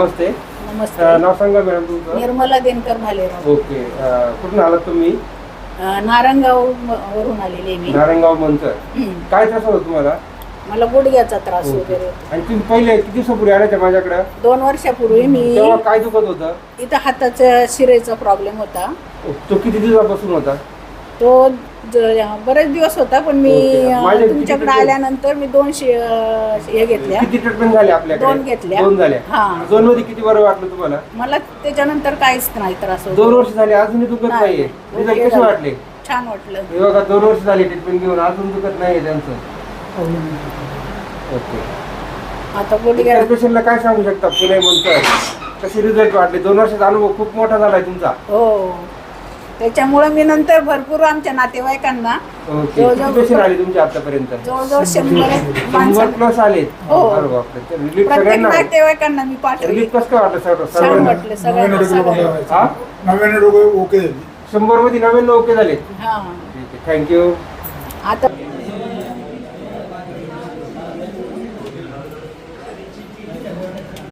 नमस्ते. नमस्ते. नाव सांगा मॅडम तुमचं. निर्मला दिनकर भालेराव. ओके. कुठून आलात तुम्ही? नारंगाव वरून आलेले मी. नारायणगाव मंचर. काय त्रास होता तुम्हाला? मला गुडघ्याचा त्रास वगैरे. आणि तुम्ही पहिले किती दिवसापूर्वी आल्या माझ्याकडे? 2 वर्षापूर्वी मी तेव्हा काय दुखत होतं? इथं हाताच्या शिरेचा प्रॉब्लेम होता. तो किती दिवसापासून होता? तो बरेच दिवस होता, पण मी तुमच्याकडे आल्यानंतर मी 2 हे घेतल्या. किती ट्रीटमेंट झाली आपल्याकडे? 2 घेतल्या. 2 झाल्या. हा. 2 मध्ये किती बरं वाटलं तुम्हाला? मला त्याच्यानंतर काहीच नाही त्रास होता. 2 वर्ष झाले अजूनही दुखत नाहीये. रिझल्ट कसे वाटले? छान वाटलं. हे बघा 2 वर्ष झाली ट्रीटमेंट घेऊन अजून दुखत नाहीये त्यांचं. ओके. आता गुडघ्या पेशंटला काय सांगू शकता? पुणे मंचर कसे रिझल्ट वाटले? 2 वर्षाचा अनुभव खूप मोठा झालाय तुमचा. हो, त्याच्यामुळे मी नंतर भरपूर आमच्या नातेवाईकांना ओके. किती पेशंट आले तुमच्या आतापर्यंत? जवळजवळ 100 प्लस आले. हो. अरे बापरे. तर रिलीफ प्रत्येक सगळ्यांना नातेवाईकांना मी पाठवली. रिलीफ कसं काय वाटलं छान सर्वांना? वाटलं सगळ्यांना. हा? 99 ओके. 100 मध्ये 99 ओके झाले. हा. ठीक आहे. थँक्यू. आता